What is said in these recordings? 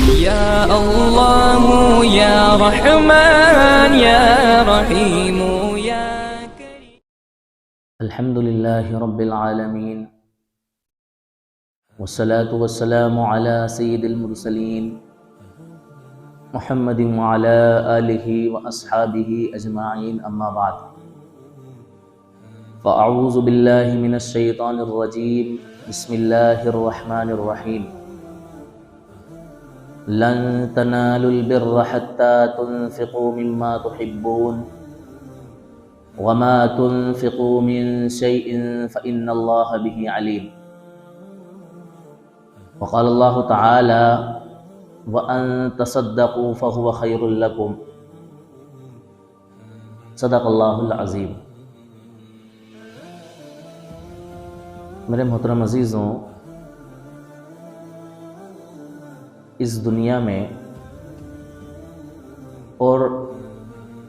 يا الله يا رحمن يا رحيم يا كريم. الحمد لله رب العالمين والصلاة والسلام على سيد المرسلين محمد وعلى آله وأصحابه أجمعين، أما بعد، فأعوذ بالله من الشيطان الرجيم، بسم الله الرحمن الرحيم. لن تنالوا البر حتى تنفقوا مما تحبون وما تنفقوا من شيء فإن الله به عليم. وقال الله تعالى: وأن تصدقوا فهو خير لكم. صدق اللہ العظیم. میرے محترم عزیزوں، اس دنیا میں اور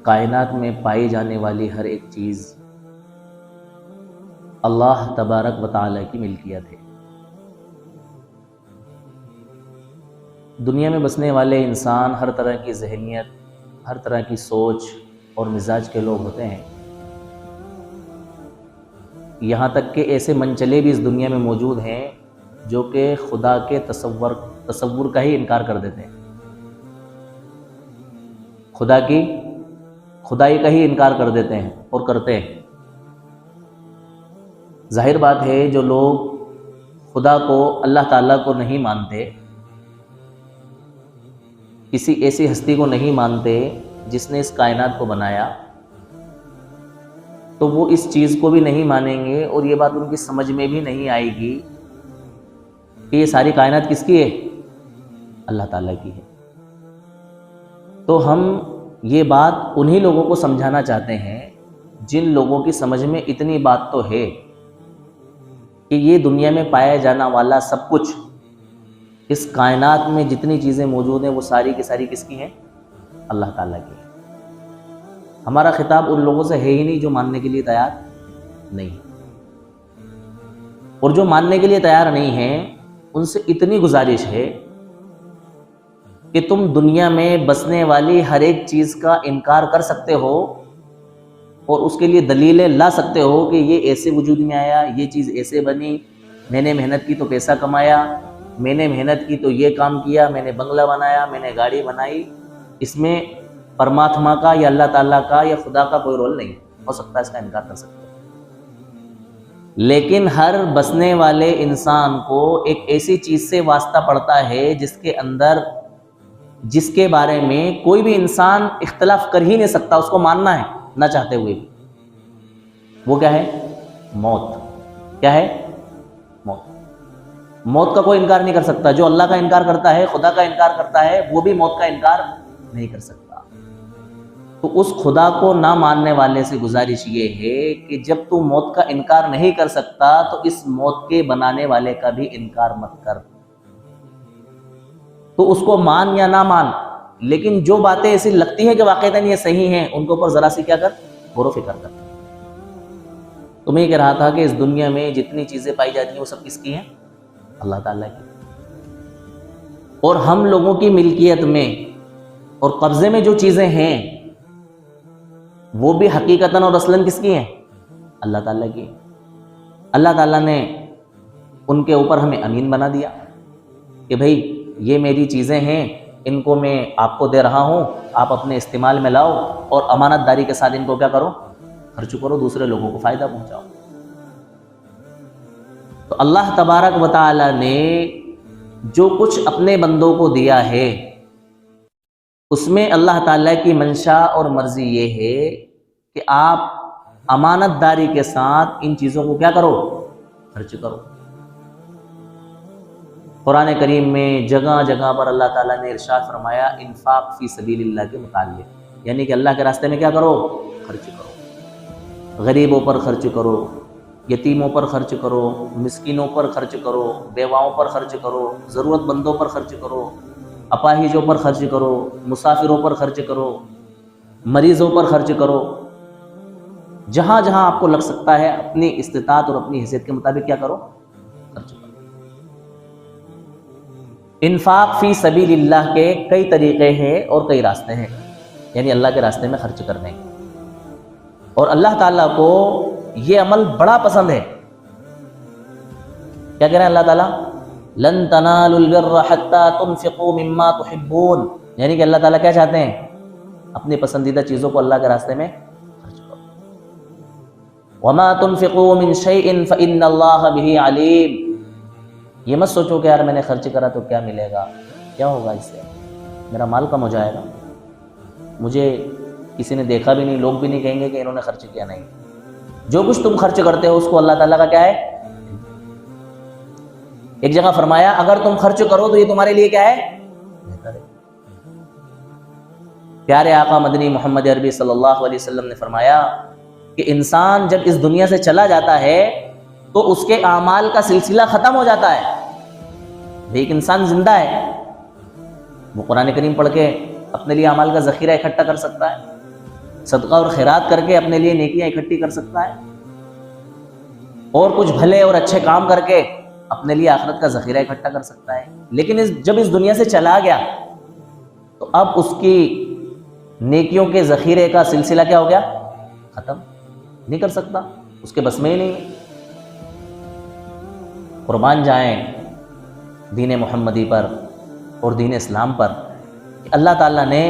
کائنات میں پائی جانے والی ہر ایک چیز اللہ تبارک و تعالیٰ کی ملکیت ہے. دنیا میں بسنے والے انسان ہر طرح کی ذہنیت، ہر طرح کی سوچ اور مزاج کے لوگ ہوتے ہیں. یہاں تک کہ ایسے منچلے بھی اس دنیا میں موجود ہیں جو کہ خدا کے تصور کا ہی انکار کر دیتے ہیں، خدائی کا ہی انکار کر دیتے ہیں اور کرتے ہیں. ظاہر بات ہے، جو لوگ خدا کو، اللہ تعالیٰ کو نہیں مانتے، کسی ایسی ہستی کو نہیں مانتے جس نے اس کائنات کو بنایا، تو وہ اس چیز کو بھی نہیں مانیں گے اور یہ بات ان کی سمجھ میں بھی نہیں آئے گی کہ یہ ساری کائنات کس کی ہے؟ اللہ تعالیٰ کی ہے. تو ہم یہ بات انہی لوگوں کو سمجھانا چاہتے ہیں جن لوگوں کی سمجھ میں اتنی بات تو ہے کہ یہ دنیا میں پایا جانا والا سب کچھ، اس کائنات میں جتنی چیزیں موجود ہیں وہ ساری کی ساری کس کی ہیں؟ اللہ تعالیٰ کی. ہمارا خطاب ان لوگوں سے ہے ہی نہیں جو ماننے کے لیے تیار نہیں، اور جو ماننے کے لیے تیار نہیں ہیں ان سے اتنی گزارش ہے کہ تم دنیا میں بسنے والی ہر ایک چیز کا انکار کر سکتے ہو اور اس کے لیے دلیلیں لا سکتے ہو کہ یہ ایسے وجود میں آیا، یہ چیز ایسے بنی، میں نے محنت کی تو پیسہ کمایا، میں نے محنت کی تو یہ کام کیا، میں نے بنگلہ بنایا، میں نے گاڑی بنائی. اس میں پرماتما کا یا اللہ تعالیٰ کا یا خدا کا کوئی رول نہیں. ہو سکتا ہے اس کا انکار کر سکتے ہیں، لیکن ہر بسنے والے انسان کو ایک ایسی چیز سے واسطہ پڑتا ہے جس کے بارے میں کوئی بھی انسان اختلاف کر ہی نہیں سکتا، اس کو ماننا ہے نہ چاہتے ہوئے بھی. وہ کیا ہے؟ موت. کیا ہے؟ موت. موت کا کوئی انکار نہیں کر سکتا. جو اللہ کا انکار کرتا ہے، خدا کا انکار کرتا ہے، وہ بھی موت کا انکار نہیں کر سکتا. تو اس خدا کو نہ ماننے والے سے گزارش یہ ہے کہ جب تو موت کا انکار نہیں کر سکتا تو اس موت کے بنانے والے کا بھی انکار مت کر. تو اس کو مان یا نہ مان، لیکن جو باتیں ایسی لگتی ہیں کہ واقعتاً یہ صحیح ہیں ان کے اوپر ذرا سی کیا کر، غور و فکر کر. تو میں یہ کہہ رہا تھا کہ اس دنیا میں جتنی چیزیں پائی جاتی ہیں وہ سب کس کی ہیں؟ اللہ تعالیٰ کی. اور ہم لوگوں کی ملکیت میں اور قبضے میں جو چیزیں ہیں وہ بھی حقیقتاً اور اصلاً کس کی ہیں؟ اللہ تعالیٰ کی. اللہ تعالیٰ نے ان کے اوپر ہمیں امین بنا دیا کہ بھئی یہ میری چیزیں ہیں، ان کو میں آپ کو دے رہا ہوں، آپ اپنے استعمال میں لاؤ اور امانت داری کے ساتھ ان کو کیا کرو؟ خرچ کرو، دوسرے لوگوں کو فائدہ پہنچاؤ. تو اللہ تبارک و تعالی نے جو کچھ اپنے بندوں کو دیا ہے اس میں اللہ تعالیٰ کی منشا اور مرضی یہ ہے کہ آپ امانت داری کے ساتھ ان چیزوں کو کیا کرو؟ خرچ کرو. قرآن کریم میں جگہ جگہ پر اللہ تعالیٰ نے ارشاد فرمایا انفاق فی سبیل اللہ کے متعلق، یعنی کہ اللہ کے راستے میں کیا کرو؟ خرچ کرو. غریبوں پر خرچ کرو، یتیموں پر خرچ کرو، مسکینوں پر خرچ کرو، بیواؤں پر خرچ کرو، ضرورت مندوں پر خرچ کرو، اپاہجوں پر خرچ کرو، مسافروں پر خرچ کرو، مریضوں پر خرچ کرو. جہاں جہاں آپ کو لگ سکتا ہے اپنی استطاعت اور اپنی حیثیت کے مطابق کیا کرو؟ خرچ کرو. انفاق فی سبیل اللہ کے کئی طریقے ہیں اور کئی راستے ہیں، یعنی اللہ کے راستے میں خرچ کرنے کے، اور اللہ تعالیٰ کو یہ عمل بڑا پسند ہے۔ کیا کہہ رہے ہیں اللہ تعالیٰ؟ لن تنالوا البر حتى تنفقوا مما تحبون، یعنی کہ اللہ تعالیٰ کیا چاہتے ہیں؟ اپنی پسندیدہ چیزوں کو اللہ کے راستے میں خرچ کرو۔ وما تنفقوا من شيء فإن الله به عليم، یہ مت سوچو کہ یار میں نے خرچ کرا تو کیا ملے گا، کیا ہوگا اس سے، میرا مال کم ہو جائے گا، مجھے کسی نے دیکھا بھی نہیں، لوگ بھی نہیں کہیں گے کہ انہوں نے خرچ کیا۔ نہیں، جو کچھ تم خرچ کرتے ہو اس کو اللہ تعالیٰ کا کیا ہے؟ ایک جگہ فرمایا اگر تم خرچ کرو تو یہ تمہارے لیے کیا ہے؟ بہتر ہے۔ پیارے آقا مدنی محمد عربی صلی اللہ علیہ وسلم نے فرمایا کہ انسان جب اس دنیا سے چلا جاتا ہے تو اس کے اعمال کا سلسلہ ختم ہو جاتا ہے، ایک انسان زندہ ہے، وہ قرآن کریم پڑھ کے اپنے لیے اعمال کا ذخیرہ اکٹھا کر سکتا ہے، صدقہ اور خیرات کر کے اپنے لیے نیکیاں اکٹھی کر سکتا ہے، اور کچھ بھلے اور اچھے کام کر کے اپنے لیے آخرت کا ذخیرہ اکٹھا کر سکتا ہے۔ لیکن جب اس دنیا سے چلا گیا تو اب اس کی نیکیوں کے ذخیرے کا سلسلہ کیا ہو گیا؟ ختم، نہیں کر سکتا، اس کے بس میں ہی نہیں۔ قربان جائیں دین محمدی پر اور دین اسلام پر کہ اللہ تعالیٰ نے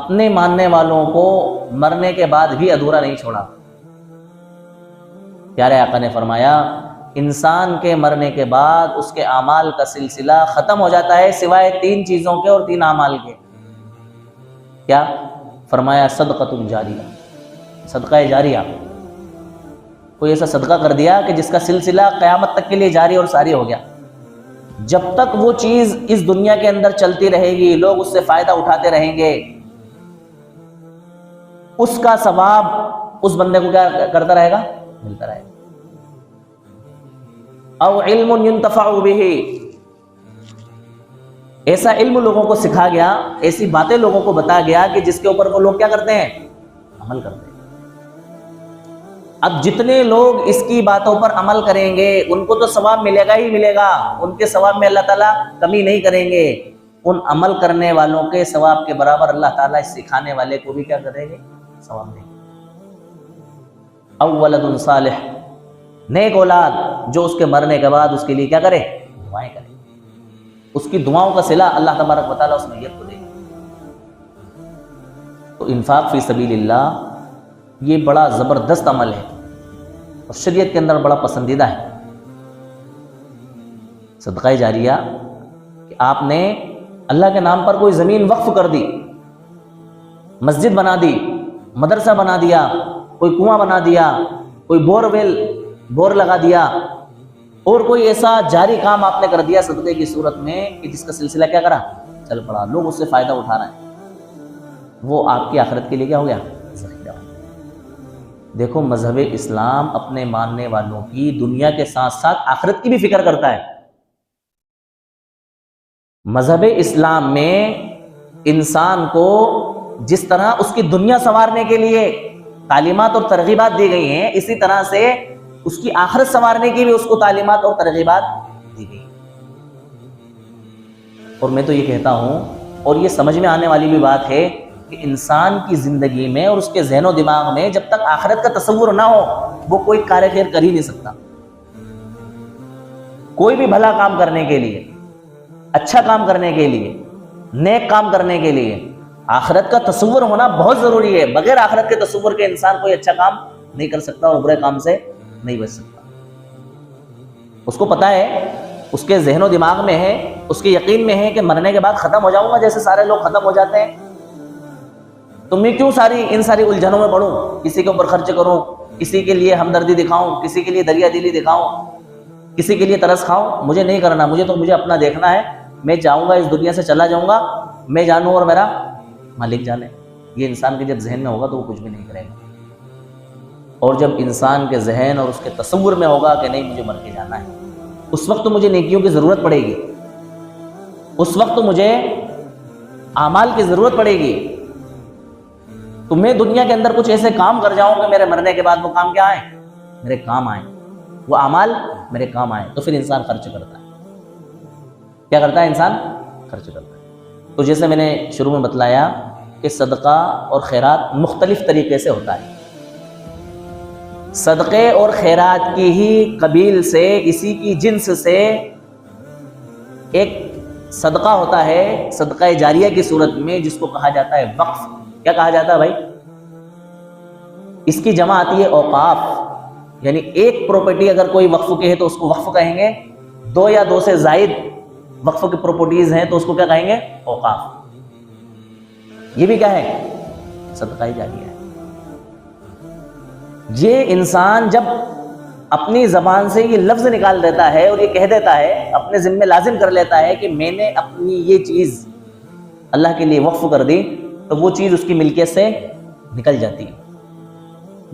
اپنے ماننے والوں کو مرنے کے بعد بھی ادھورا نہیں چھوڑا۔ پیارے آقا نے فرمایا انسان کے مرنے کے بعد اس کے اعمال کا سلسلہ ختم ہو جاتا ہے سوائے 3 چیزوں کے اور 3 اعمال کے۔ کیا فرمایا؟ صدقۃ جاریہ، صدقہ جاریہ، کوئی ایسا صدقہ کر دیا کہ جس کا سلسلہ قیامت تک کے لیے جاری اور ساری ہو گیا، جب تک وہ چیز اس دنیا کے اندر چلتی رہے گی، لوگ اس سے فائدہ اٹھاتے رہیں گے، اس کا ثواب اس بندے کو کیا کرتا رہے گا؟ ملتا رہے گا۔ او علم ينتفع به، ایسا علم لوگوں کو سکھا گیا، ایسی باتیں لوگوں کو بتا گیا کہ جس کے اوپر وہ لوگ کیا کرتے ہیں؟ عمل کرتے ہیں۔ اب جتنے لوگ اس کی باتوں پر عمل کریں گے ان کو تو ثواب ملے گا ہی ملے گا، ان کے ثواب میں اللہ تعالیٰ کمی نہیں کریں گے، ان عمل کرنے والوں کے ثواب کے برابر اللہ تعالیٰ اس سکھانے والے کو بھی کیا کریں گے؟ ثواب دیں گے۔ او ولد صالح، نیک اولاد جو اس کے مرنے کے بعد اس کے لیے کیا کرے؟ دعائیں کرے، اس کی دعاؤں کا صلہ اللہ تبارک و تعالیٰ اس میت کو دے گا۔ تو انفاق فی سبیل اللہ یہ بڑا زبردست عمل ہے اور شریعت کے اندر بڑا پسندیدہ ہے۔ صدقہ جاریہ کہ آپ نے اللہ کے نام پر کوئی زمین وقف کر دی، مسجد بنا دی، مدرسہ بنا دیا، کوئی کنواں بنا دیا، کوئی بور لگا دیا، اور کوئی ایسا جاری کام آپ نے کر دیا صدقے کی صورت میں کہ جس کا سلسلہ کیا کرا؟ چل پڑا، لوگ اس سے فائدہ اٹھا رہے ہیں، وہ آپ کی آخرت کے لیے کیا ہو گیا؟ ذخیرہ۔ دیکھو مذہب اسلام اپنے ماننے والوں کی دنیا کے ساتھ ساتھ آخرت کی بھی فکر کرتا ہے۔ مذہب اسلام میں انسان کو جس طرح اس کی دنیا سنوارنے کے لیے تعلیمات اور ترغیبات دی گئی ہیں، اسی طرح سے اس کی آخرت سنوارنے کی بھی اس کو تعلیمات اور ترغیبات دی گئی۔ اور میں تو یہ کہتا ہوں، اور یہ سمجھ میں آنے والی بھی بات ہے کہ انسان کی زندگی میں اور اس کے ذہن و دماغ میں جب تک آخرت کا تصور نہ ہو وہ کوئی کار خیر کر ہی نہیں سکتا۔ کوئی بھی بھلا کام کرنے کے لیے، اچھا کام کرنے کے لیے، نیک کام کرنے کے لیے آخرت کا تصور ہونا بہت ضروری ہے۔ بغیر آخرت کے تصور کے انسان کوئی اچھا کام نہیں کر سکتا اور برے کام سے نہیں بچ سکتا۔ اس کو پتا ہے، اس کے ذہن و دماغ میں ہے، اس کے یقین میں ہے کہ مرنے کے بعد ختم ہو جاؤں گا جیسے سارے لوگ ختم ہو جاتے ہیں، تو میں کیوں ان ساری الجھنوں میں پڑوں، کسی کے اوپر خرچ کروں، کسی کے لیے ہمدردی دکھاؤں، کسی کے لیے دریا دلی دکھاؤں، کسی کے لیے ترس کھاؤں؟ مجھے نہیں کرنا، مجھے اپنا دیکھنا ہے، میں چاہوں گا اس دنیا سے چلا جاؤں گا، میں جانوں اور میرا مالک جانے۔ یہ انسان کے جب ذہن میں ہوگا تو وہ کچھ بھی نہیں کرے گا۔ اور جب انسان کے ذہن اور اس کے تصور میں ہوگا کہ نہیں مجھے مر کے جانا ہے، اس وقت تو مجھے نیکیوں کی ضرورت پڑے گی، اس وقت تو مجھے اعمال کی ضرورت پڑے گی، تو میں دنیا کے اندر کچھ ایسے کام کر جاؤں کہ میرے مرنے کے بعد وہ کام کیا آئیں؟ میرے کام آئیں، وہ اعمال میرے کام آئیں۔ تو پھر انسان خرچ کرتا ہے۔ کیا کرتا ہے انسان؟ خرچ کرتا ہے۔ تو جیسے میں نے شروع میں بتلایا کہ صدقہ اور خیرات مختلف طریقے سے ہوتا ہے۔ صدقے اور خیرات کی ہی قبیل سے، اسی کی جنس سے ایک صدقہ ہوتا ہے صدقہ جاریہ کی صورت میں، جس کو کہا جاتا ہے وقف۔ کیا کہا جاتا ہے بھائی؟ اس کی جمع آتی ہے اوقاف، یعنی ایک پراپرٹی اگر کوئی وقف کے ہے تو اس کو وقف کہیں گے، دو یا دو سے زائد وقف کی پراپرٹیز ہیں تو اس کو کیا کہیں گے؟ اوقاف۔ یہ بھی کیا ہے؟ صدقہ جاریہ ہے۔ یہ انسان جب اپنی زبان سے یہ لفظ نکال دیتا ہے اور یہ کہہ دیتا ہے، اپنے ذمہ لازم کر لیتا ہے کہ میں نے اپنی یہ چیز اللہ کے لیے وقف کر دی، تو وہ چیز اس کی ملکیت سے نکل جاتی ہے۔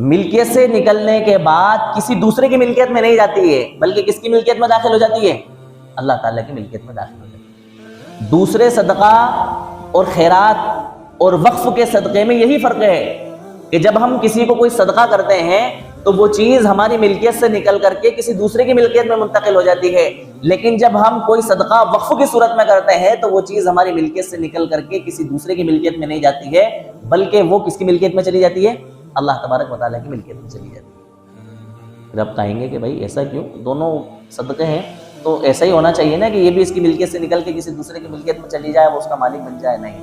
ملکیت سے نکلنے کے بعد کسی دوسرے کی ملکیت میں نہیں جاتی ہے، بلکہ کس کی ملکیت میں داخل ہو جاتی ہے؟ اللہ تعالیٰ کی ملکیت میں داخل ہو جاتی ہے۔ دوسرے صدقہ اور خیرات اور وقف کے صدقے میں یہی فرق ہے کہ جب ہم کسی کو کوئی صدقہ کرتے ہیں تو وہ چیز ہماری ملکیت سے نکل کر کے کسی دوسرے کی ملکیت میں منتقل ہو جاتی ہے، لیکن جب ہم کوئی صدقہ وقف کی صورت میں کرتے ہیں تو وہ چیز ہماری ملکیت سے نکل کر کے کسی دوسرے کی ملکیت میں نہیں جاتی ہے، بلکہ وہ کس کی ملکیت میں چلی جاتی ہے؟ اللہ تبارک و تعالیٰ کی ملکیت میں چلی جاتی ہے۔ پھر آپ کہیں گے کہ بھائی ایسا کیوں؟ دونوں صدقے ہیں تو ایسا ہی ہونا چاہیے نا کہ یہ بھی اس کی ملکیت سے نکل کے کسی دوسرے کی ملکیت میں چلی جائے، وہ اس کا مالک بن جائے۔ نہیں،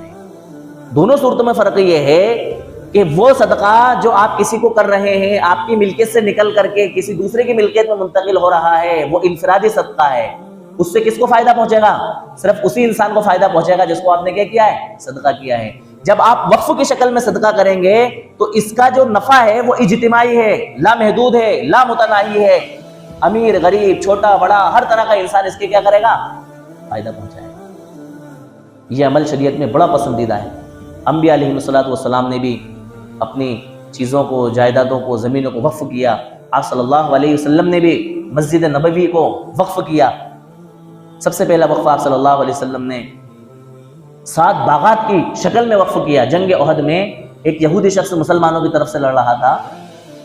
دونوں صورتوں میں فرق یہ ہے کہ وہ صدقہ جو آپ کسی کو کر رہے ہیں آپ کی ملکیت سے نکل کر کے کسی دوسرے کی ملکیت میں منتقل ہو رہا ہے، وہ انفرادی صدقہ ہے۔ اس سے کس کو فائدہ پہنچے گا؟ صرف اسی انسان کو فائدہ پہنچے گا جس کو آپ نے کیا کیا ہے؟ صدقہ کیا ہے۔ جب آپ وقف کی شکل میں صدقہ کریں گے تو اس کا جو نفع ہے وہ اجتماعی ہے، لا محدود ہے، لا متناہی ہے۔ امیر غریب چھوٹا بڑا ہر طرح کا انسان اس کے کیا کرے گا؟ فائدہ پہنچائے گا۔ یہ عمل شریعت میں بڑا پسندیدہ ہے۔ انبیاء علیہ السلام نے بھی اپنی چیزوں کو، جائیدادوں کو، زمینوں کو وقف کیا۔ آپ صلی اللہ علیہ وسلم نے بھی مسجد نبوی کو وقف کیا۔ سب سے پہلا وقف آپ صلی اللہ علیہ وسلم نے 7 باغات کی شکل میں وقف کیا۔ جنگ احد میں ایک یہودی شخص مسلمانوں کی طرف سے لڑ رہا تھا،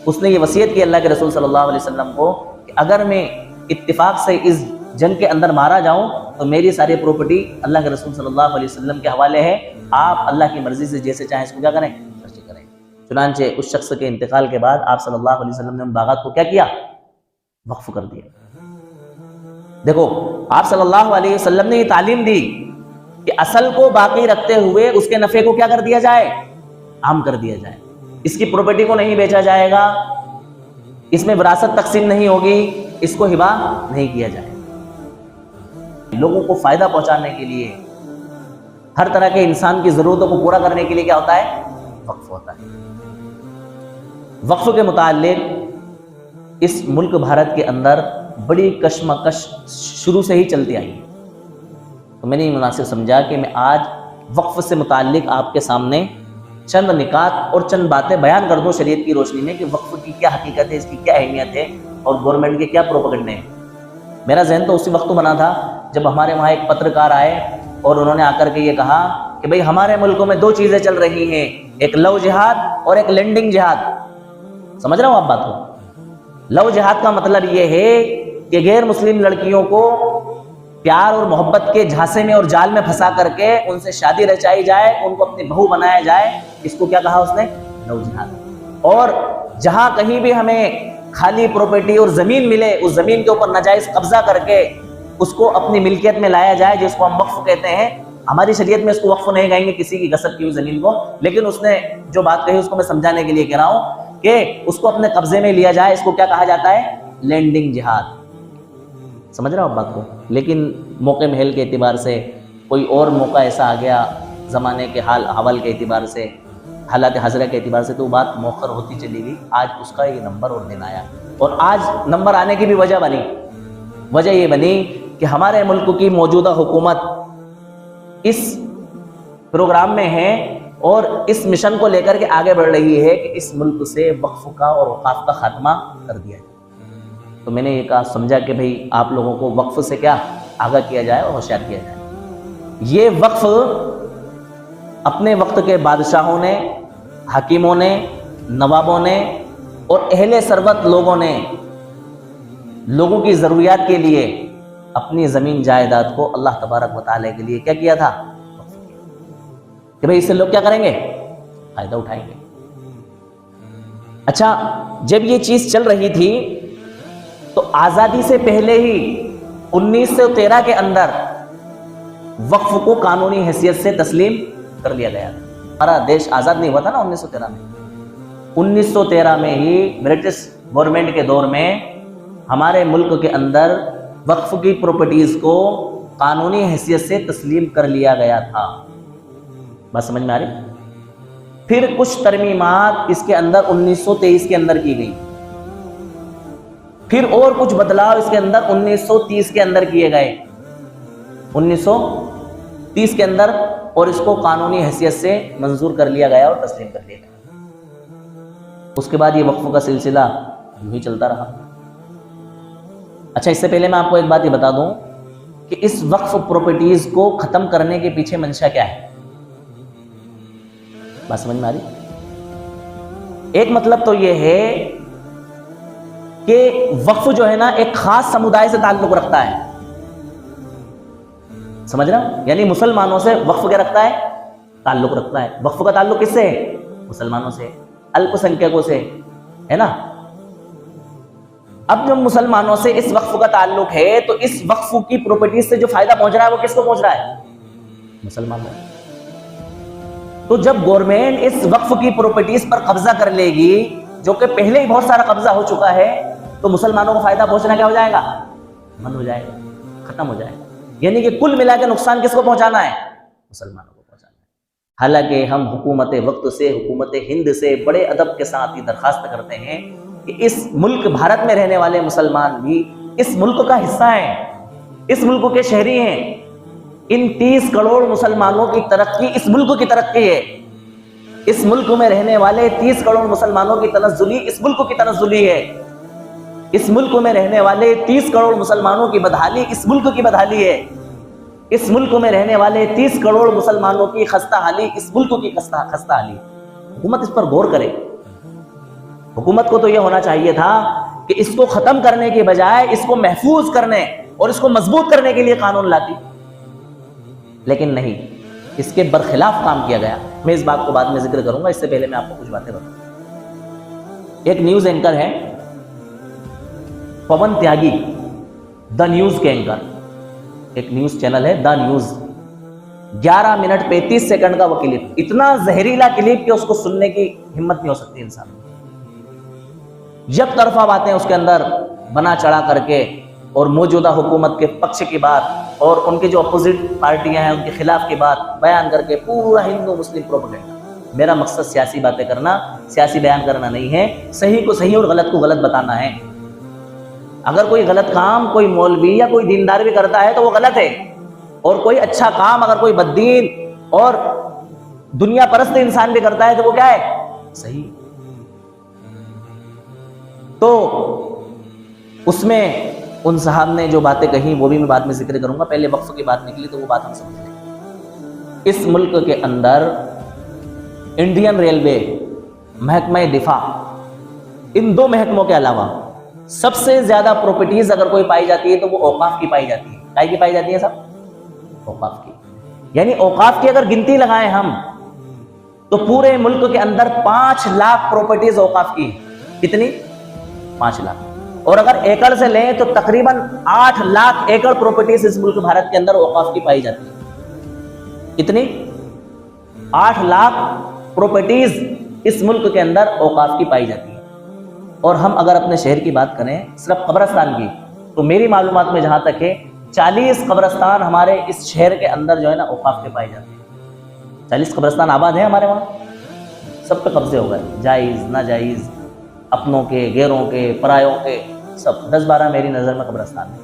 اس نے یہ وصیت کی اللہ کے رسول صلی اللہ علیہ وسلم کو کہ اگر میں اتفاق سے اس جنگ کے اندر مارا جاؤں تو میری ساری پراپرٹی اللہ کے رسول صلی اللہ علیہ وسلم کے حوالے ہے، آپ اللہ کی مرضی سے جیسے چاہیں اس کو کیا کریں؟ خرچ کریں۔ چنانچہ اس شخص کے انتقال کے بعد آپ صلی اللہ علیہ وسلم نے ان باغات کو کیا کیا؟ وقف کر دیا۔ دیکھو آپ صلی اللہ علیہ وسلم نے یہ تعلیم دی کہ اصل کو باقی رکھتے ہوئے اس کے نفع کو کیا کر دیا جائے؟ عام کر دیا جائے۔ اس کی پراپرٹی کو نہیں بیچا جائے گا، اس میں وراثت تقسیم نہیں ہوگی، اس کو ہبہ نہیں کیا جائے گا۔ لوگوں کو فائدہ پہنچانے کے لیے، ہر طرح کے انسان کی ضرورتوں کو پورا کرنے کے لیے کیا ہوتا ہے؟ وقف ہوتا ہے۔ وقف کے متعلق اس ملک بھارت کے اندر بڑی کشمکش شروع سے ہی چلتی آئی ہے، تو میں نے یہ مناسب سمجھا کہ میں آج وقف سے متعلق آپ کے سامنے چند نکات اور چند باتیں بیان کر دوں شریعت کی روشنی میں کہ وقف کی کیا حقیقت ہے، اس کی کیا اہمیت ہے اور گورنمنٹ کے کیا پروپیگنڈے ہیں۔ میرا ذہن تو اسی وقت بنا تھا جب ہمارے وہاں ایک پترکار آئے اور انہوں نے آ کر کے یہ کہا کہ بھئی ہمارے ملکوں میں 2 چیزیں چل رہی ہیں، ایک لو جہاد اور ایک لینڈنگ جہاد۔ سمجھ رہے ہو آپ بات کو؟ لو جہاد کا مطلب یہ ہے کہ غیر مسلم لڑکیوں کو پیار اور محبت کے جھانسے میں اور جال میں پھنسا کر کے ان سے شادی رچائی جائے، ان کو اپنی بہو بنایا جائے۔ اس کو کیا کہا اس نے؟ لو جہاد۔ اور جہاں کہیں بھی ہمیں خالی پراپرٹی اور زمین ملے، اس زمین کے اوپر ناجائز قبضہ کر کے اس کو اپنی ملکیت میں لایا جائے، جس کو ہم وقف کہتے ہیں۔ ہماری شریعت میں اس کو وقف نہیں کہیں گے کسی کی غصب کی ہوئی زمین کو، لیکن اس نے جو بات کہی اس کو میں سمجھانے کے لیے کہہ رہا ہوں کہ اس کو اپنے قبضے میں لیا جائے۔ اس کو کیا کہا جاتا ہے؟ لینڈنگ جہاد۔ سمجھ رہا ہوں بات کو؟ لیکن موقع محل کے اعتبار سے کوئی اور موقع ایسا آ گیا، زمانے کے حال کے اعتبار سے، حالات حاضرہ کے اعتبار سے، تو بات مؤخر ہوتی چلی گئی۔ آج اس کا یہ نمبر اور دن آیا، اور آج نمبر آنے کی بھی وجہ یہ بنی کہ ہمارے ملک کی موجودہ حکومت اس پروگرام میں ہے اور اس مشن کو لے کر کے آگے بڑھ رہی ہے کہ اس ملک سے وقف کا اور اوقاف کا خاتمہ کر دیا جائے۔ تو میں نے یہ کہا سمجھا کہ بھئی آپ لوگوں کو وقف سے کیا آگاہ کیا جائے اور ہوشیار کیا جائے۔ یہ وقف اپنے وقت کے بادشاہوں نے، حکیموں نے، نوابوں نے اور اہل ثروت لوگوں نے لوگوں کی ضروریات کے لیے اپنی زمین جائیداد کو اللہ تبارک و تعالیٰ کے لیے کیا کیا تھا؟ کہ بھئی اس سے لوگ کیا کریں گے؟ فائدہ اٹھائیں گے۔ اچھا، جب یہ چیز چل رہی تھی تو آزادی سے پہلے ہی 1913 کے اندر وقف کو قانونی حیثیت سے تسلیم کر لیا گیا تھا۔ ہمارا دیش آزاد نہیں ہوا تھا نا 1913 میں۔ 1913 میں ہی برٹش گورنمنٹ کے دور میں ہمارے ملک کے اندر وقف کی پراپرٹیز کو قانونی حیثیت سے تسلیم کر لیا گیا تھا۔ بات سمجھ میں آ رہی؟ پھر کچھ ترمیمات اس کے اندر 1923 کے اندر کی گئی، پھر اور کچھ بدلاؤ اس کے اندر 1930 کے اندر کیے گئے، 1930 کے اندر، اور اس کو قانونی حیثیت سے منظور کر لیا گیا اور تسلیم کر لیا گیا۔ اس کے بعد یہ وقف کا سلسلہ یوں ہی چلتا رہا۔ اچھا، اس سے پہلے میں آپ کو ایک بات یہ بتا دوں کہ اس وقف پراپرٹیز کو ختم کرنے کے پیچھے منشا کیا ہے؟ بات سمجھ میں آ رہی؟ ایک مطلب تو یہ ہے کہ وقف جو ہے نا ایک خاص سمودائے سے تعلق رکھتا ہے، سمجھ رہا؟ یعنی مسلمانوں سے وقف کیا رکھتا ہے؟ تعلق رکھتا ہے۔ وقف کا تعلق کس سے ہے؟ مسلمانوں سے، الپ سنکھیکوں سے، ہے نا؟ اب جب مسلمانوں سے اس وقف کا تعلق ہے تو اس وقف کی پراپرٹیز سے جو فائدہ پہنچ رہا ہے وہ کس کو پہنچ رہا ہے؟ مسلمانوں۔ تو جب گورنمنٹ اس وقف کی پراپرٹیز پر قبضہ کر لے گی، جو کہ پہلے ہی بہت سارا قبضہ ہو چکا ہے، تو مسلمانوں کو فائدہ پہنچنا کیا ہو جائے گا؟ بند ہو جائے گا، ختم ہو جائے گا۔ یعنی کہ کل ملا کے نقصان کس کو پہنچانا ہے؟ مسلمانوں کو پہنچانا ہے۔ حالانکہ ہم حکومت وقت سے، حکومت ہند سے بڑے ادب کے ساتھ یہ درخواست کرتے ہیں کہ اس ملک بھارت میں رہنے والے مسلمان بھی اس ملک کا حصہ ہیں، اس ملک کے شہری ہیں۔ ان 30 کروڑ مسلمانوں کی ترقی اس ملک کی ترقی ہے، اس ملک میں رہنے والے 30 کروڑ مسلمانوں کی تنزلی اس ملک کی تنزلی ہے، اس ملک میں رہنے والے 30 کروڑ مسلمانوں کی بدحالی اس ملک کی بدحالی ہے، اس ملک میں رہنے والے 30 کروڑ مسلمانوں کی خستہ حالی اس ملک کی خستہ حالی۔ حکومت اس پر غور کرے۔ حکومت کو تو یہ ہونا چاہیے تھا کہ اس کو ختم کرنے کے بجائے اس کو محفوظ کرنے اور اس کو مضبوط کرنے کے لیے قانون لاتی، لیکن نہیں، اس کے برخلاف کام کیا گیا۔ میں اس بات کو بعد میں ذکر کروں گا، اس سے پہلے میں آپ کو کچھ باتیں بتاؤں۔ ایک نیوز اینکر ہے پون تیاگی، دا نیوز کے اینکر، ایک نیوز چینل ہے دا نیوز، 11 منٹ 35 سیکنڈ کا وہ کلپ، اتنا زہریلا کلپ کہ اس کو سننے کی ہمت نہیں ہو سکتی انسان۔ یک طرفہ باتیں اس کے اندر بنا چڑھا کر کے، اور موجودہ حکومت کے پکش کی بات اور ان کے جو اپوزٹ پارٹیاں ہیں ان کے خلاف کی بات بیان کر کے پورا ہندو مسلم پروپیگنڈا۔ میرا مقصد سیاسی باتیں کرنا، سیاسی بیان کرنا نہیں ہے، صحیح کو صحیح اور غلط کو غلط بتانا ہے۔ اگر کوئی غلط کام کوئی مولوی یا کوئی دیندار بھی کرتا ہے تو وہ غلط ہے، اور کوئی اچھا کام اگر کوئی بددین اور دنیا پرست انسان بھی کرتا ہے تو وہ کیا ہے؟ صحیح۔ تو اس میں ان صاحب نے جو باتیں کہیں وہ بھی میں بعد میں ذکر کروں گا، پہلے وقف کی بات نکلی تو وہ بات ہم سمجھ لیں۔ اس ملک کے اندر انڈین ریلوے، محکمہ دفاع، ان 2 محکموں کے علاوہ سب سے زیادہ پراپرٹیز اگر کوئی پائی جاتی ہے تو وہ اوقاف کی پائی جاتی ہے۔ کائے کی پائی جاتی ہے سب؟ اوقاف کی۔ یعنی اوقاف کی اگر گنتی لگائیں ہم تو پورے ملک کے اندر 5 لاکھ پراپرٹیز اوقاف کی ہیں۔ کتنی؟ 5 لاکھ۔ اور اگر ایکڑ سے لیں تو تقریباً 8 لاکھ ایکڑ پراپرٹیز اس ملک بھارت کے اندر اوقاف کی پائی جاتی ہے۔ کتنی؟ 8 لاکھ پراپرٹیز اس ملک کے اندر اوقاف کی پائی جاتی ہے۔ اور ہم اگر اپنے شہر کی بات کریں، صرف قبرستان کی، تو میری معلومات میں جہاں تک ہے 40 قبرستان ہمارے اس شہر کے اندر جو ہے نا اوقاف کے پائے جاتے ہیں۔ 40 قبرستان آباد ہیں ہمارے وہاں، سب پہ قبضے ہو گئے، جائز ناجائز، اپنوں کے، غیروں کے، پرایوں کے، سب 10-12 میری نظر میں قبرستان ہے۔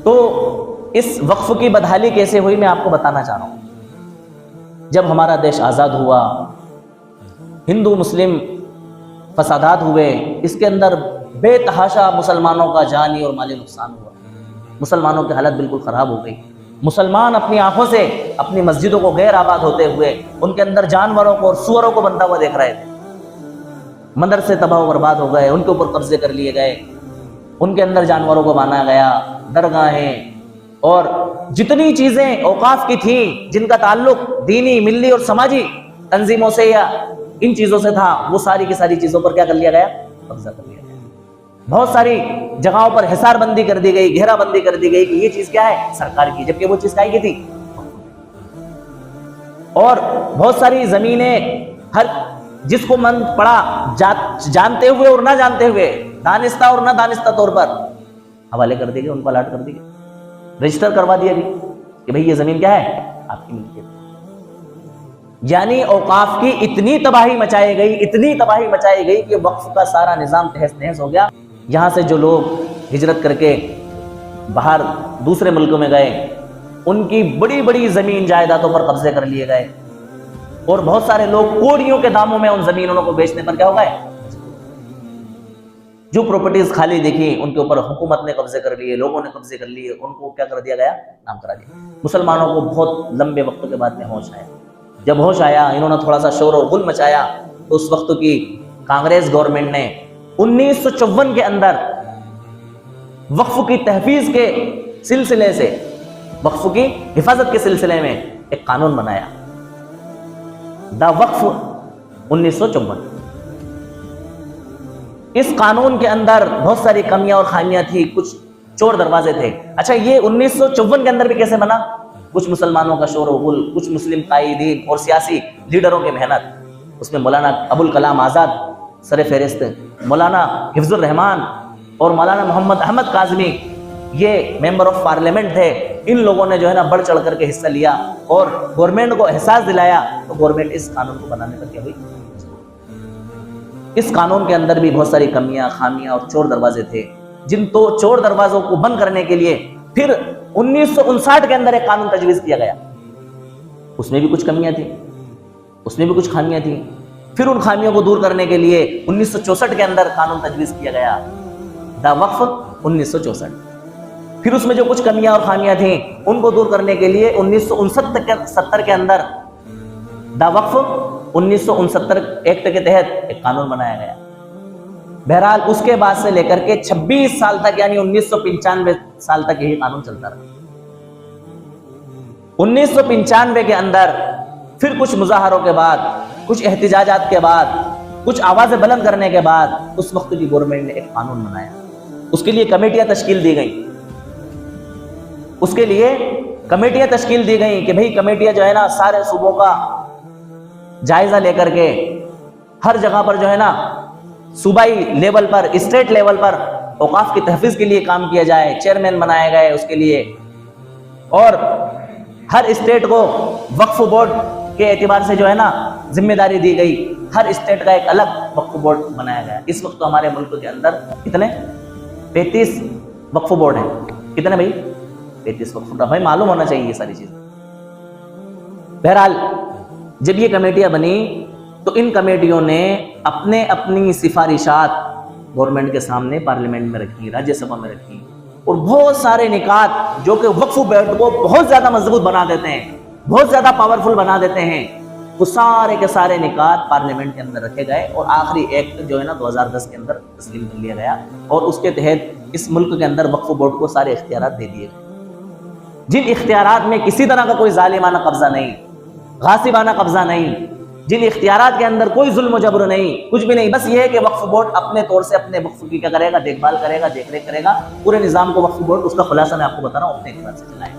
تو اس وقف کی بدحالی کیسے ہوئی میں آپ کو بتانا چاہ رہا ہوں۔ جب ہمارا دیش آزاد ہوا، ہندو مسلم فسادات ہوئے، اس کے اندر بے تحاشا مسلمانوں کا جانی اور مالی نقصان ہوا، مسلمانوں کی حالت بالکل خراب ہو گئی۔ مسلمان اپنی آنکھوں سے اپنی مسجدوں کو غیر آباد ہوتے ہوئے ان کے اندر جانوروں کو اور سوروں کو بندھا ہوا دیکھ رہے تھے۔ مدرسے تباہ و برباد ہو گئے، ان کے اوپر قبضے کر لیے گئے، ان کے اندر جانوروں کو باندھا گیا، درگاہیں اور جتنی چیزیں اوقاف کی تھیں جن کا تعلق دینی، ملی اور سماجی تنظیموں سے یا ان چیزوں سے تھا، وہ ساری کی ساری چیزوں پر کیا کر لیا گیا؟ قبضہ کر لیا گیا۔ بہت ساری جگہوں پر حصار بندی کر دی گئی، گھیرا بندی کر دی گئی کہ یہ چیز کیا ہے؟ سرکار کی، جبکہ وہ چیز کائی کی تھی۔ اور بہت ساری زمینیں ہر جس کو من پڑا جانتے ہوئے اور نہ جانتے ہوئے، دانستہ اور نہ دانستہ طور پر حوالے کر دی گئی، ان کو الاٹ کر دی گئی، رجسٹر کروا دیا گیا کہ بھئی یہ زمین کیا ہے؟ آپ کی ملکیت۔ یعنی اوقاف کی اتنی تباہی مچائی گئی، اتنی تباہی مچائی گئی کہ وقف کا سارا نظام تہس نہس ہو گیا۔ یہاں سے جو لوگ ہجرت کر کے باہر دوسرے ملکوں میں گئے، ان کی بڑی بڑی زمین جائیدادوں پر قبضے کر لیے گئے، اور بہت سارے لوگ کوڑیوں کے داموں میں ان زمینوں کو بیچنے پر کیا ہو گئے؟ جو پراپرٹیز خالی دیکھی ان کے اوپر حکومت نے قبضے کر لیے، لوگوں نے قبضے کر لیے، ان کو کیا کر دیا گیا؟ نام کرا دیا۔ مسلمانوں کو بہت لمبے وقت کے بعد میں ہوش آیا۔ جب ہوش آیا، انہوں نے تھوڑا سا شور و غل مچایا، تو اس وقت کی کانگریس گورنمنٹ نے 1954 کے اندر وقف کی تحفیظ کے سلسلے سے، وقف کی حفاظت کے سلسلے میں ایک قانون بنایا، دا وقف 1954۔ اس قانون کے اندر بہت ساری کمیاں اور خامیاں تھی، کچھ چور دروازے تھے۔ اچھا، یہ 1954 کے اندر بھی کیسے بنا؟ کچھ مسلمانوں کا شور و غل، کچھ مسلم قائدین اور سیاسی لیڈروں کی محنت۔ اس میں مولانا ابوالکلام آزاد سر فہرست، مولانا حفظ الرحمان اور مولانا محمد احمد کاظمی یہ ممبر آف پارلیمنٹ تھے۔ ان لوگوں نے جو ہے نا بڑھ چڑھ کر کے حصہ لیا اور گورنمنٹ کو احساس دلایا، تو گورنمنٹ اس قانون کو بنانے پر کیا ہوئی؟ اس قانون کے اندر بھی بہت ساری کمیاں، خامیاں اور چور دروازے تھے، جن تو چور دروازوں کو بند کرنے کے لیے پھر 1959 کے اندر ایک قانون تجویز کیا گیا۔ اس میں بھی کچھ کمیاں تھیں، اس میں بھی کچھ خامیاں تھیں۔ پھر ان خامیوں کو دور کرنے کے لیے 1964 کے اندر قانون تجویز کیا گیا، دا وقف 1964۔ پھر اس میں جو کچھ کمیاں اور خامیاں تھیں ان کو دور کرنے کے لیے 1969 کے اندر دا وقف 1969 ایکٹ کے تحت ایک قانون بنایا گیا۔ بہرحال اس کے بعد سے لے کر کے 26 سال تک، یعنی 1995 سال تک یہی قانون چلتا رہا۔ 1995 کے اندر پھر کچھ مظاہروں کے بعد، کچھ احتجاجات کے بعد، کچھ آوازیں بلند کرنے کے بعد اس وقت کی گورنمنٹ نے ایک قانون بنایا۔ اس کے لیے کمیٹیاں تشکیل دی گئیں، اس کے لیے کمیٹیاں تشکیل دی گئیں کہ بھئی کمیٹیاں جو ہے نا سارے صوبوں کا جائزہ لے کر کے ہر جگہ پر جو ہے نا صوبائی لیول پر، اسٹیٹ لیول پر اوقاف کی تحفظ کے لیے کام کیا جائے۔ چیئرمین بنائے گئے اس کے لیے، اور ہر اسٹیٹ کو وقف بورڈ کے اعتبار سے جو ہے نا ذمہ داری دی گئی، ہر اسٹیٹ کا ایک الگ وقف بورڈ بنایا گیا۔ اس وقت تو ہمارے ملک کے اندر کتنے 35 وقف بورڈ ہیں۔ کتنے بھائی؟ 35 وقف بورڈ۔ بھائی معلوم ہونا چاہیے یہ ساری چیز۔ بہرحال جب یہ کمیٹیاں بنی تو ان کمیٹیوں نے اپنی سفارشات گورنمنٹ کے سامنے پارلیمنٹ میں رکھی، راجیہ سبھا میں رکھی، اور بہت سارے نکات جو کہ وقف بورڈ کو بہت زیادہ مضبوط بنا دیتے ہیں، بہت زیادہ پاورفل بنا دیتے ہیں، وہ سارے کے سارے نکات پارلیمنٹ کے اندر رکھے گئے، اور آخری ایکٹ جو ہے نا 2010 کے اندر تسلیم کر لیا گیا، اور اس کے تحت اس ملک کے اندر وقف بورڈ کو سارے اختیارات دے دیے گئے، جن اختیارات میں کسی طرح کا کوئی ظالمانہ قبضہ نہیں، غاصبانہ قبضہ نہیں، جن اختیارات کے اندر کوئی ظلم و جبر نہیں، کچھ بھی نہیں۔ بس یہ ہے کہ وقف بورڈ اپنے طور سے اپنے وقف کی کیا کرے گا؟ دیکھ بھال کرے گا، دیکھ ریکھ کرے گا۔ پورے نظام کو وقف بورڈ، اس کا خلاصہ میں آپ کو بتا رہا ہوں، اپنے اعتبار سے چلائے۔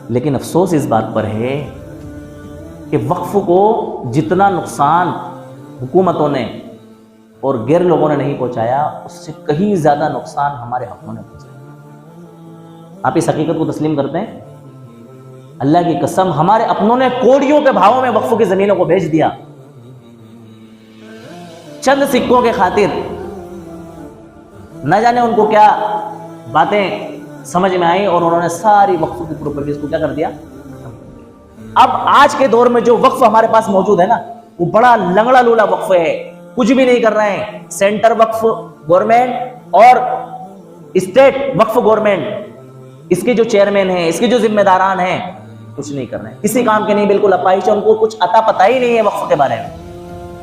لیکن افسوس اس بات پر ہے کہ وقف کو جتنا نقصان حکومتوں نے اور غیر لوگوں نے نہیں پہنچایا، اس سے کہیں زیادہ نقصان ہمارے اپنوں نے پہنچایا۔ آپ اس حقیقت کو تسلیم کرتے ہیں؟ اللہ کی قسم، ہمارے اپنوں نے کوڑیوں کے بھاؤں میں وقف کی زمینوں کو بیچ دیا، چند سکوں کے خاطر۔ نہ جانے ان کو کیا باتیں سمجھ میں آئیں، اور انہوں نے ساری وقف کی پراپرٹیز کو کیا کر دیا؟ اب آج کے دور میں جو وقف ہمارے پاس موجود ہے نا، وہ بڑا لنگڑا لولا وقف ہے، کچھ بھی نہیں کر رہے ہیں۔ سینٹر وقف گورنمنٹ اور اسٹیٹ وقف گورنمنٹ، اس کے جو چیئرمین ہیں، اس کے جو ذمہ داران ہیں، کچھ نہیں کر رہے ہیں، کسی کام کے نہیں، بالکل اپاہج، ان کو کچھ عطا پتہ ہی نہیں ہے وقف کے بارے میں۔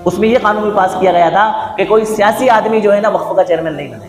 اس میں یہ قانون بھی پاس کیا گیا تھا کہ کوئی سیاسی آدمی جو ہے نا وقف کا چیئرمین نہیں بنے،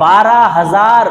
12,000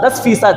10%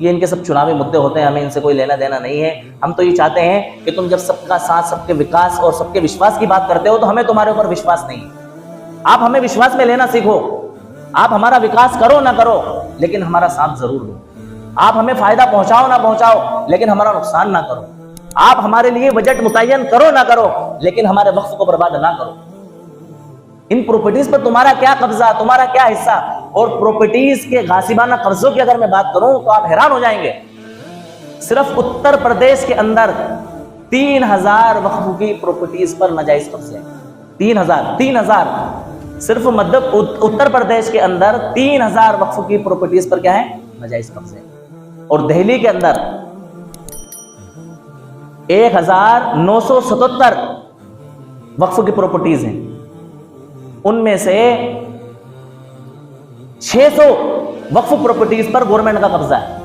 یہ ان کے سب چناوی مدے ہوتے ہیں, ہمیں ان سے کوئی لینا دینا نہیں ہے. ہم تو یہ چاہتے ہیں کہ تم جب سب کا ساتھ, سب کے وکاس اور سب کے وشواس کی بات کرتے ہو تو ہمیں تمہارے اوپر وشواس نہیں ہے. آپ ہمیں وشواس میں لینا سیکھو. آپ ہمارا وکاس کرو نہ کرو لیکن ہمارا ساتھ ضرور دو. آپ ہمیں فائدہ پہنچاؤ نہ پہنچاؤ لیکن ہمارا نقصان نہ کرو. آپ ہمارے لیے بجٹ متعین کرو نہ کرو لیکن ہمارے وقت کو برباد نہ کرو. ان پراپرٹیز پر تمہارا کیا قبضہ, تمہارا کیا حصہ. اور پراپرٹیز کے غاصبانہ قبضوں کی اگر میں بات کروں تو آپ حیران ہو جائیں گے. صرف اتر پردیش کے اندر 3000 وقف کی پراپرٹیز پر ناجائز قبضے ہیں. 3000 صرف اتر پردیش کے اندر 3000 وقف کی پراپرٹیز پر کیا ہے, ناجائز قبضے ہیں. اور دہلی کے اندر 1977 وقف کی پراپرٹیز ہیں. ان میں سے 600 وقف پراپرٹیز پر گورنمنٹ کا قبضہ ہے.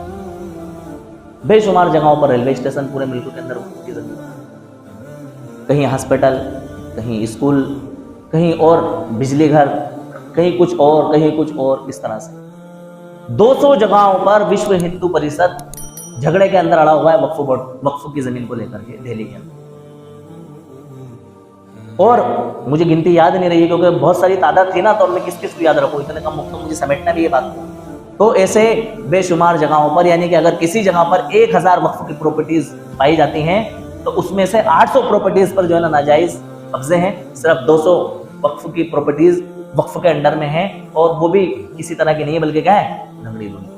بے شمار جگہوں پر ریلوے اسٹیشن پورے ملک کے اندر وقف کی زمین, کہیں ہاسپٹل, کہیں اسکول, کہیں اور بجلی گھر, کہیں کچھ اور, کہیں کچھ اور. اس طرح سے 200 جگہوں پر وشو ہندو پریشد جھگڑے کے اندر اڑا ہوا ہے وقف کی زمین کو لے کر کے دہلی کے اندر. اور مجھے گنتی یاد نہیں رہی کیونکہ بہت ساری تعداد تھی نا, تو میں کس کو یاد رکھوں, اتنے کم وقت میں مجھے سمیٹنا بھی یہ بات. تو ایسے بے شمار جگہوں پر, یعنی کہ اگر کسی جگہ پر 1000 وقف کی پراپرٹیز پائی جاتی ہیں تو اس میں سے 800 پراپرٹیز پر جو ہے نا ناجائز قبضے ہیں. صرف 200 وقف کی پراپرٹیز وقف کے انڈر میں ہیں اور وہ بھی کسی طرح کی نہیں ہے بلکہ کیا ہے, لنگڑی لونی.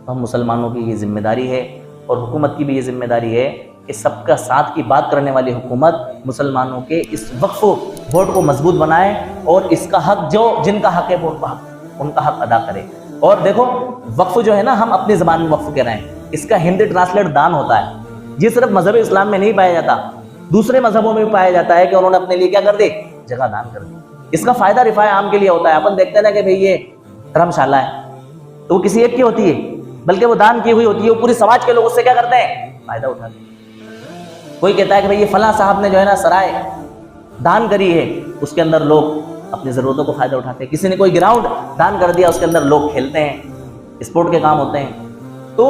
ہم مسلمانوں کی یہ ذمہ داری ہے اور حکومت کی بھی یہ ذمہ داری ہے کہ سب کا ساتھ کی بات کرنے والی حکومت مسلمانوں کے اس وقف ووٹ کو مضبوط بنائے اور اس کا حق, جو جن کا حق ہے وہ ان کا حق ادا کرے. اور دیکھو وقف جو ہے نا, ہم اپنی زبان میں وقف کہہ رہے ہیں, اس کا ہندی ٹرانسلیٹ دان ہوتا ہے. یہ صرف مذہب اسلام میں نہیں پایا جاتا, دوسرے مذہبوں میں بھی پایا جاتا ہے کہ انہوں نے اپنے لیے کیا کر دی, جگہ دان کر دی. اس کا فائدہ رفاع عام کے لیے ہوتا ہے. اپن دیکھتے ہیں نا کہ بھئی یہ دھرم شالہ ہے تو وہ کسی ایک کی ہوتی ہے بلکہ وہ دان کی ہوئی ہوتی ہے, وہ پوری سماج کے لوگ اس سے کیا کرتے ہیں, فائدہ اٹھاتے ہیں. کوئی کہتا ہے کہ بھئی یہ فلاں صاحب نے جو ہے نا سرائے دان کری ہے, اس کے اندر لوگ اپنی ضرورتوں کو فائدہ اٹھاتے ہیں. کسی نے کوئی گراؤنڈ دان کر دیا, اس کے اندر لوگ کھیلتے ہیں, اسپورٹ کے کام ہوتے ہیں. تو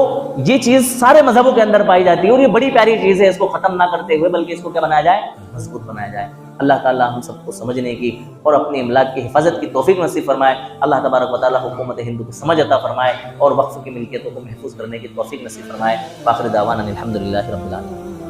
یہ چیز سارے مذہبوں کے اندر پائی جاتی ہے اور یہ بڑی پیاری چیز ہے. اس کو ختم نہ کرتے ہوئے بلکہ اس کو کیا بنایا جائے, مضبوط بنایا جائے. اللہ تعالیٰ ہم سب کو سمجھنے کی اور اپنی املاک کی حفاظت کی توفیق نصیب فرمائے. اللہ تبارک و تعالیٰ حکومت ہند کو سمجھ عطا فرمائے اور وقف کی ملکیتوں کو محفوظ کرنے کی توفیق نصیب فرمائے. آخر دعوانا الحمدللہ رب العالمین.